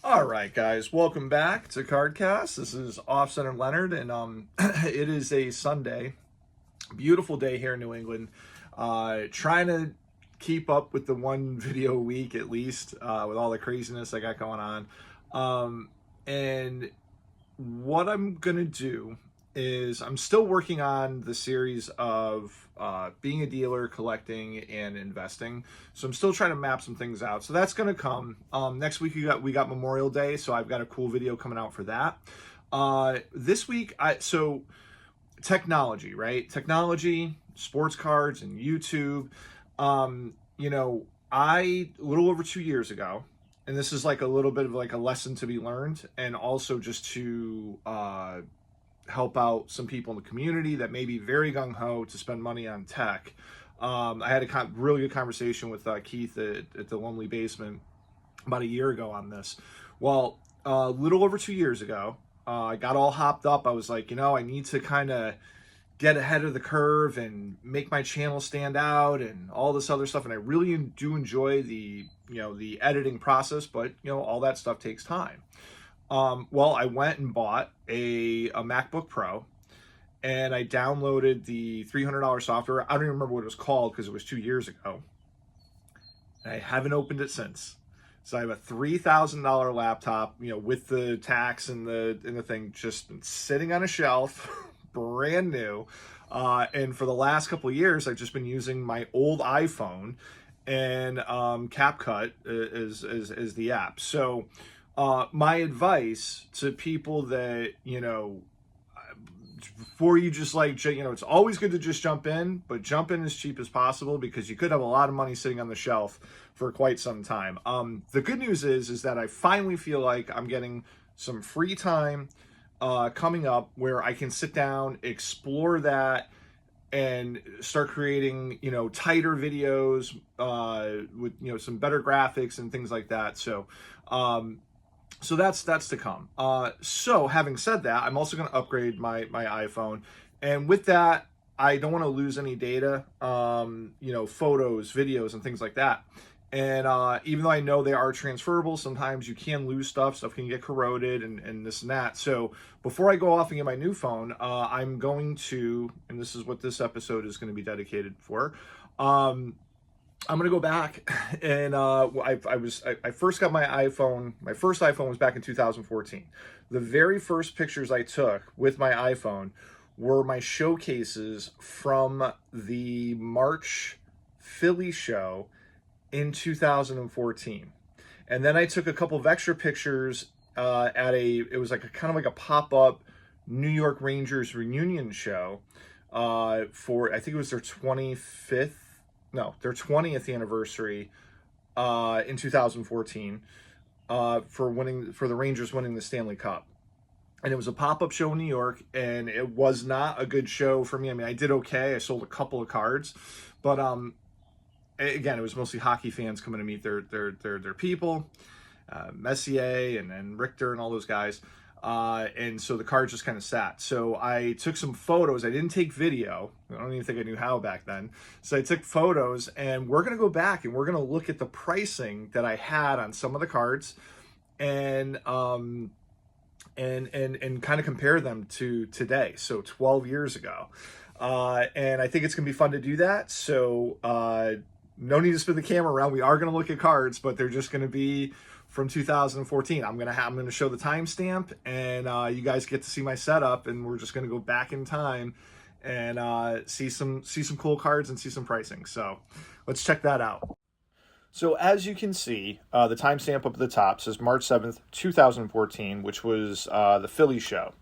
All right, guys, welcome back to Cardcast. This is Offcenter Leonard, and it is a Sunday, beautiful day here in New England. Trying to keep up with the one video a week at least, with all the craziness I got going on. And what I'm gonna do is I'm still working on the series of being a dealer, collecting, and investing. So I'm still trying to map some things out. So that's going to come next week. We got Memorial Day, so I've got a cool video coming out for that. This week, so technology, right? Technology, sports cards, and YouTube. A little over 2 years ago, and this is like a little bit of like a lesson to be learned, and also just to help out some people in the community that may be very gung-ho to spend money on tech. I had a really good conversation with Keith at the Lonely Basement about a year ago on this. Well, a little over 2 years ago, I got all hopped up. I was like, I need to kind of get ahead of the curve and make my channel stand out and all this other stuff. And I really do enjoy the editing process, but all that stuff takes time. Well, I went and bought a MacBook Pro, and I downloaded the $300 software. I don't even remember what it was called because it was 2 years ago. And I haven't opened it since. So I have a $3,000 laptop, with the tax and the thing, just been sitting on a shelf, brand new. And for the last couple of years, I've just been using my old iPhone, and CapCut is the app. So my advice to people that, before you just it's always good to just jump in, but jump in as cheap as possible because you could have a lot of money sitting on the shelf for quite some time. The good news is that I finally feel like I'm getting some free time coming up where I can sit down, explore that, and start creating, tighter videos with, some better graphics and things like that. So that's to come. So having said that, I'm also going to upgrade my iPhone, and with that, I don't want to lose any data, photos, videos, and things like that. And even though I know they are transferable, sometimes you can lose stuff can get corroded and this and that. So before I go off and get my new phone, I'm going to, and this is what this episode is going to be dedicated for, I'm gonna go back and I first got my iPhone. My first iPhone was back in 2014. The very first pictures I took with my iPhone were my showcases from the March Philly show in 2014, and then I took a couple of extra pictures it was like a pop-up New York Rangers reunion show for, I think it was their 20th anniversary in 2014 for the Rangers winning the Stanley Cup. And it was a pop-up show in New York, and it was not a good show for me. I mean, I did okay. I sold a couple of cards, but again, it was mostly hockey fans coming to meet their people, Messier and Richter and all those guys. And so the cards just kind of sat. So I took some photos. I didn't take video. I don't even think I knew how back then. So I took photos, and we're going to go back and we're going to look at the pricing that I had on some of the cards and kind of compare them to today. So 12 years ago. And I think it's going to be fun to do that. So, no need to spin the camera around. We are going to look at cards, but they're just going to be from 2014. I'm going to show the timestamp, and you guys get to see my setup, and we're just going to go back in time and see some cool cards and see some pricing. So let's check that out. So as you can see, the timestamp up at the top says March 7th, 2014, which was the Philly show.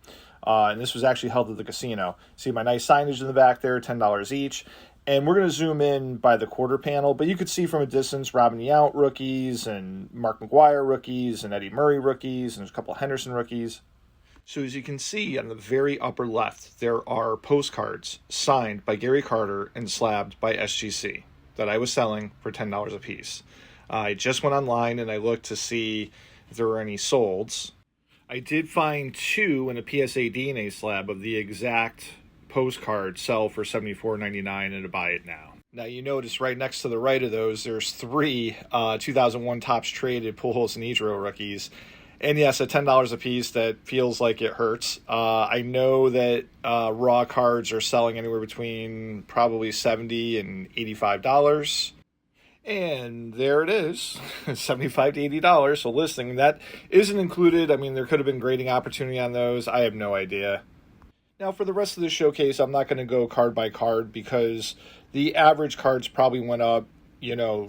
And this was actually held at the casino. See my nice signage in the back there, $10 each. And we're going to zoom in by the quarter panel, but you could see from a distance Robin Yount rookies and Mark McGuire rookies and Eddie Murray rookies, and there's a couple of Henderson rookies. So as you can see on the very upper left, there are postcards signed by Gary Carter and slabbed by SGC that I was selling for $10 a piece. I just went online and I looked to see if there were any solds. I did find two in a PSA DNA slab of the exact postcard sell for $74.99 and to buy it now. Now you notice right next to the right of those, there's three 2001 Topps traded Pujols and Ichiro rookies, And yes, at $10 a piece, that feels like it hurts. I know that raw cards are selling anywhere between probably $70 and $85. And there it is, $75 to $80. So listing that isn't included. I mean, there could have been grading opportunity on those. I have no idea. Now, for the rest of the showcase, I'm not going to go card by card because the average cards probably went up, 2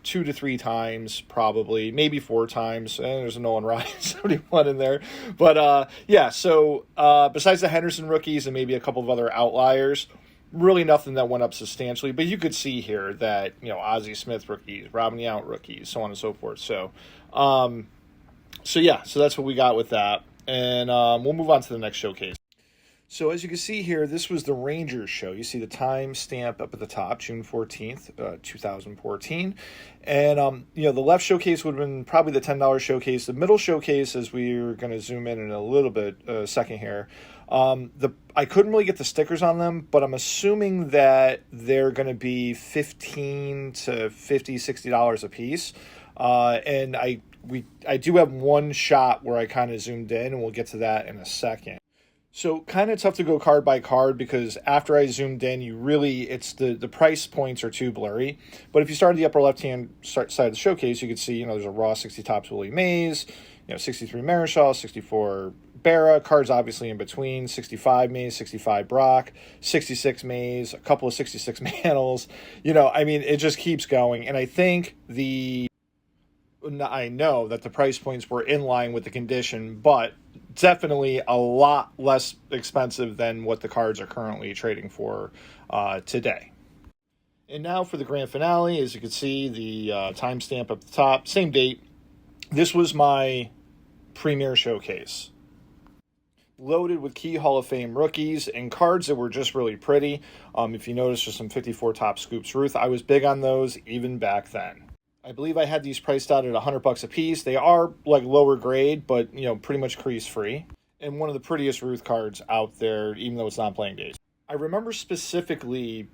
to 3 times, probably, maybe 4 times. And there's a Nolan Ryan 71 in there. But yeah, so besides the Henderson rookies and maybe a couple of other outliers, really nothing that went up substantially. But you could see here that, Ozzie Smith rookies, Robin Yount rookies, so on and so forth. So yeah, so that's what we got with that. And we'll move on to the next showcase. So as you can see here, this was the Rangers show. You see the time stamp up at the top, June 14th, 2014. And, the left showcase would have been probably the $10 showcase. The middle showcase, as we're going to zoom in a little bit, second here, I couldn't really get the stickers on them, but I'm assuming that they're going to be $15 to $50, $60 a piece. And I do have one shot where I kind of zoomed in, and we'll get to that in a second. So kind of tough to go card by card because after I zoomed in, it's the price points are too blurry. But if you start at the upper left-hand side of the showcase, you can see, there's a raw 60 Topps Willie Mays, 63 Marichal, 64 Berra, cards obviously in between, 65 Mays, 65 Brock, 66 Mays, a couple of 66 Mantles. It just keeps going. And I know that the price points were in line with the condition, but definitely a lot less expensive than what the cards are currently trading for today. And now for the grand finale, as you can see, the timestamp up the top, same date. This was my premier showcase. Loaded with key Hall of Fame rookies and cards that were just really pretty. If you notice, there's some 54 Topps Scoops Ruth. I was big on those even back then. I believe I had these priced out at $100 a piece. They are like lower grade, but pretty much crease free. And one of the prettiest Ruth cards out there, even though it's not playing days. I remember specifically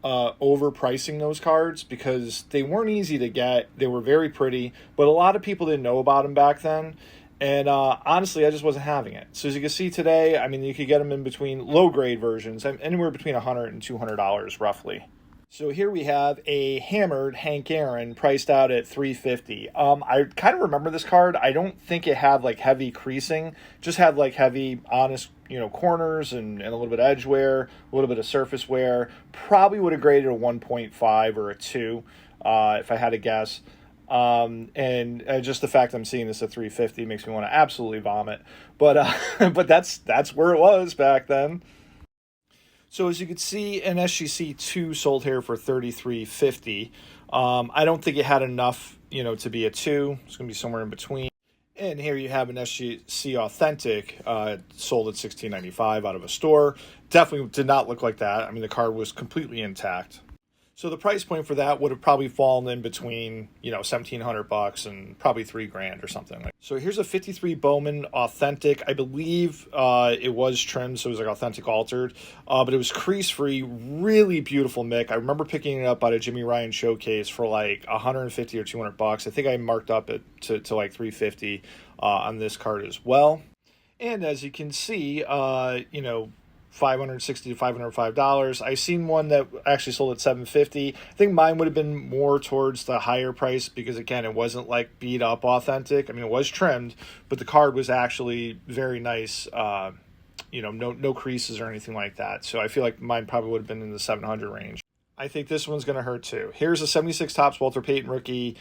overpricing those cards because they weren't easy to get. They were very pretty, but a lot of people didn't know about them back then. And honestly, I just wasn't having it. So as you can see today, you could get them in between low grade versions, anywhere between $100 and $200 roughly. So here we have a hammered Hank Aaron priced out at $350. I kind of remember this card. I don't think it had like heavy creasing, just had like heavy, honest, corners and a little bit of edge wear, a little bit of surface wear. Probably would have graded a 1.5 or a 2 if I had to guess. And just the fact I'm seeing this at $350 makes me want to absolutely vomit. But but that's where it was back then. So as you can see, an SGC2 sold here for $33.50. I don't think it had enough, to be a 2. It's going to be somewhere in between. And here you have an SGC Authentic sold at $16.95 out of a store. Definitely did not look like that. The card was completely intact. So the price point for that would have probably fallen in between, $1,700 and probably $3,000 or something. So here's a 53 Bowman Authentic. I believe it was trimmed, so it was like authentic altered, but it was crease free, really beautiful Mick. I remember picking it up at a Jimmy Ryan showcase for like $150 or $200. I think I marked up it to like $350 on this card as well. And as you can see, $560 to $505. I've seen one that actually sold at $750. I think mine would have been more towards the higher price because, again, it wasn't like beat up authentic. It was trimmed, but the card was actually very nice. No creases or anything like that. So I feel like mine probably would have been in the $700 range. I think this one's going to hurt too. Here's a 76 Topps Walter Payton rookie.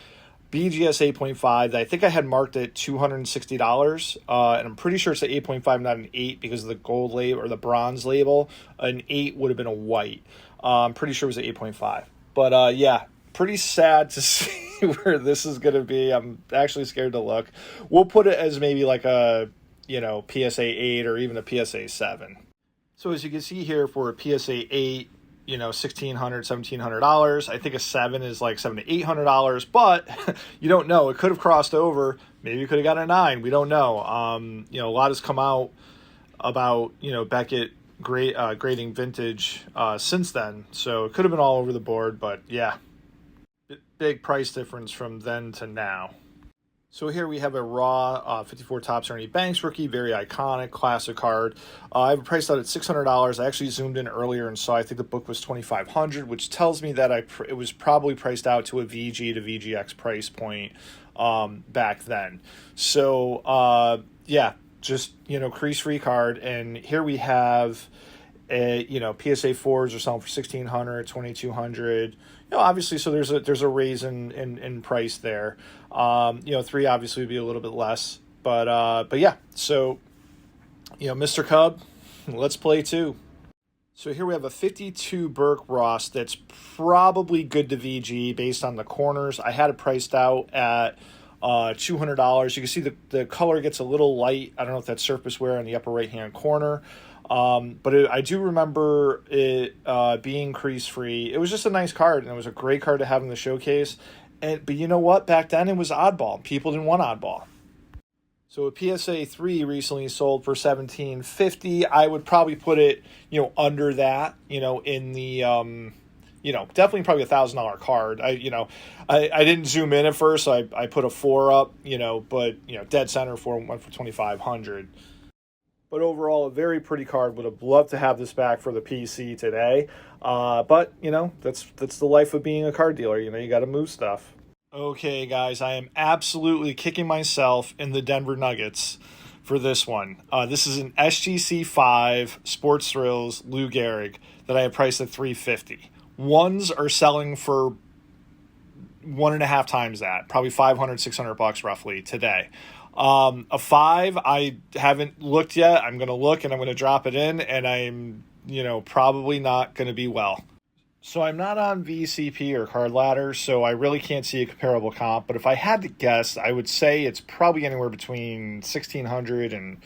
BGS 8.5 that I think I had marked at $260, and I'm pretty sure it's an 8.5, not an 8, because of the gold label or the bronze label. An 8 would have been a white. I'm pretty sure it was an 8.5. But yeah, pretty sad to see where this is going to be. I'm actually scared to look. We'll put it as maybe like a PSA 8 or even a PSA 7. So as you can see here, for a PSA 8, $1,600, $1,700. I think a 7 is like $700 to $800, but you don't know. It could have crossed over. Maybe you could have got a 9. We don't know. A lot has come out about Beckett grading vintage since then, so it could have been all over the board. But yeah, big price difference from then to now. So here we have a raw 54 Topps Ernie Banks rookie, very iconic, classic card. I have it priced out at $600. I actually zoomed in earlier and saw I think the book was $2,500, which tells me that it was probably priced out to a VG to VGX price point back then. So yeah, just crease free card, and here we have PSA 4s are selling for $1,600, $2,200. Obviously, so there's a raise in price there. 3 obviously would be a little bit less, but yeah. So, Mr. Cub, let's play 2. So here we have a 52 Burke Ross that's probably good to VG based on the corners. I had it priced out at $200. You can see the color gets a little light. I don't know if that's surface wear in the upper right hand corner. But I do remember it being crease free. It was just a nice card, and it was a great card to have in the showcase. But you know what? Back then it was oddball. People didn't want oddball. So a PSA 3 recently sold for $1,750. I would probably put it, under that, in the definitely probably $1,000 card. I didn't zoom in at first, so I put a 4 up, but dead center went for $2,500. But overall, a very pretty card. Would have loved to have this back for the PC today. But, that's the life of being a card dealer. You got to move stuff. Okay, guys, I am absolutely kicking myself in the Denver Nuggets for this one. This is an SGC 5 Sports Thrills Lou Gehrig that I have priced at $350. Ones are selling for 1.5 times that, probably $500-$600 roughly today. A 5, I haven't looked yet. I'm going to look and I'm going to drop it in, and I'm, probably not going to be well. So I'm not on VCP or Card Ladder, so I really can't see a comparable comp. But if I had to guess, I would say it's probably anywhere between $1,600 and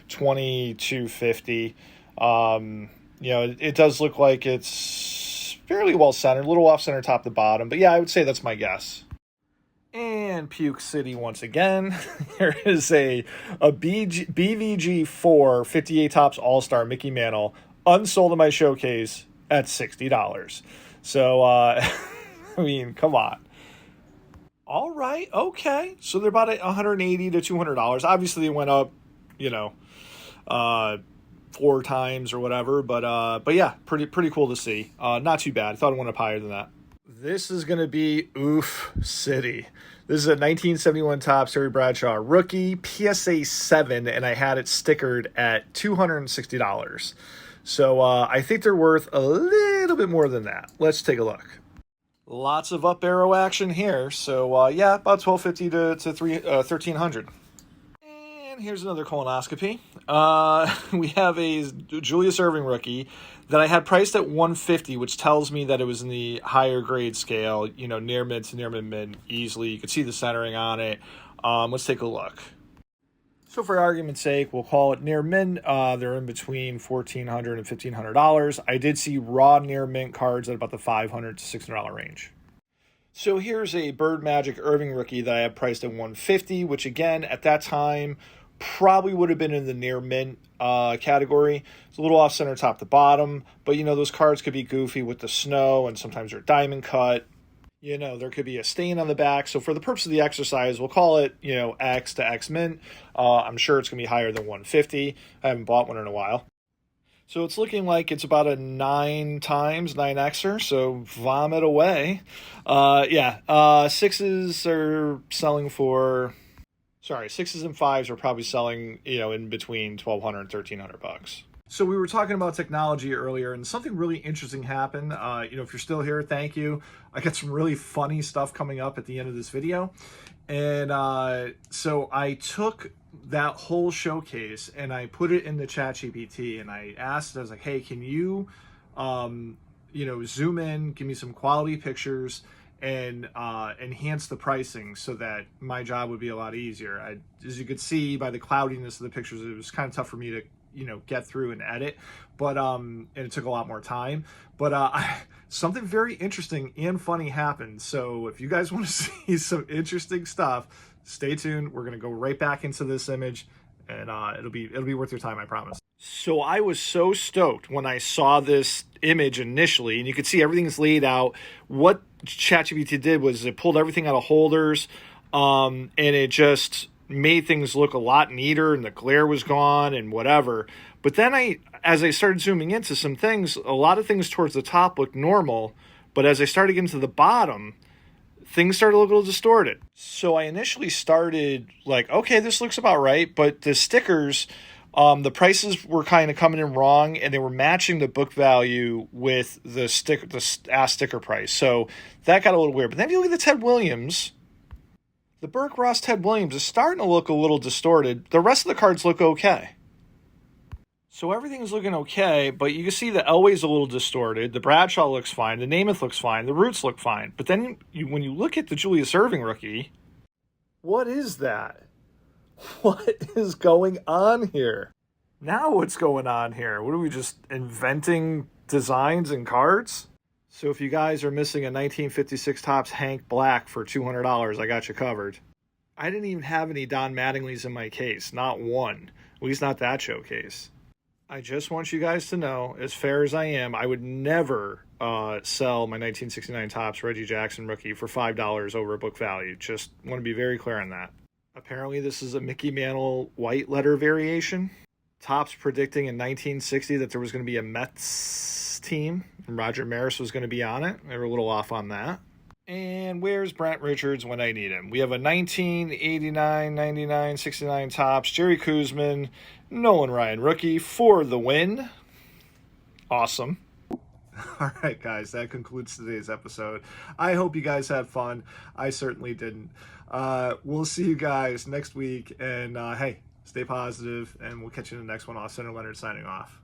$2,250. It does look like it's fairly well centered, a little off center top to bottom. But yeah, I would say that's my guess. And Puke City once again. There is a BVG 4 58 Topps All-Star Mickey Mantle unsold in my showcase at $60. So, come on. All right, okay. So they're about $180 to $200. Obviously, it went up, 4 times or whatever. But yeah, pretty cool to see. Not too bad. I thought it went up higher than that. This is going to be Oof City. This is a 1971 Topps Terry Bradshaw rookie, PSA 7, and I had it stickered at $260. So I think they're worth a little bit more than that. Let's take a look. Lots of up arrow action here. So yeah, about $1,250 to $1,300. And here's another colonoscopy. We have a Julius Erving rookie that I had priced at $150, which tells me that it was in the higher grade scale, near mid to near mid easily. You can see the centering on it. Let's take a look. So for argument's sake, we'll call it near mint. They're in between $1,400 and $1,500. I did see raw near mint cards at about the $500 to $600 range. So here's a Bird Magic Irving rookie that I had priced at $150, which again, at that time, probably would have been in the near mint category. It's a little off center top to bottom, but those cards could be goofy with the snow, and sometimes they're diamond cut. There could be a stain on the back. So for the purpose of the exercise, we'll call it, X to X mint. I'm sure it's going to be higher than 150. I haven't bought one in a while. So it's looking like it's about a 9 times, 9Xer. So vomit away. Sixes are selling for... Sorry, 6s and 5s are probably selling, in between $1,200 and $1,300. So we were talking about technology earlier, and something really interesting happened. If you're still here, thank you. I got some really funny stuff coming up at the end of this video. And so I took that whole showcase and I put it in the ChatGPT, and I asked, I was like, hey, can you, zoom in, give me some quality pictures, and enhance the pricing so that my job would be a lot easier. As you could see by the cloudiness of the pictures, it was kind of tough for me to get through and edit, but and it took a lot more time, but something very interesting and funny happened. So if you guys want to see some interesting stuff, stay tuned. We're going to go right back into this image, and it'll be worth your time, I promise. So I was so stoked when I saw this image initially, and you could see everything's laid out. What ChatGPT did was it pulled everything out of holders. And it just made things look a lot neater, and the glare was gone and whatever. But then as I started zooming into some things, a lot of things towards the top looked normal, but as I started getting to the bottom, things started to look a little distorted. So I initially started like, okay, this looks about right, but the stickers, the prices were kind of coming in wrong, and they were matching the book value with the sticker price. So that got a little weird. But then if you look at the Ted Williams, the Burke Ross Ted Williams is starting to look a little distorted. The rest of the cards look okay. So everything's looking okay, but you can see the Elway's a little distorted. The Bradshaw looks fine. The Namath looks fine. The Roots look fine. But then when you look at the Julius Erving rookie, what is that? What is going on here? Now what's going on here? What are we just inventing designs and cards? So if you guys are missing a 1956 Topps Hank Black for $200, I got you covered. I didn't even have any Don Mattingly's in my case. Not one. At least not that showcase. I just want you guys to know, as fair as I am, I would never sell my 1969 Topps Reggie Jackson rookie for $5 over book value. Just want to be very clear on that. Apparently this is a Mickey Mantle white letter variation. Topps predicting in 1960 that there was going to be a Mets team, and Roger Maris was going to be on it. They were a little off on that. And where's Brent Richards when I need him? We have a 1989, 99, 69 Topps, Jerry Koosman, Nolan Ryan rookie for the win. Awesome. All right, guys, that concludes today's episode. I hope you guys had fun. I certainly didn't. We'll see you guys next week. And hey, stay positive, and we'll catch you in the next one. Senator Leonard signing off.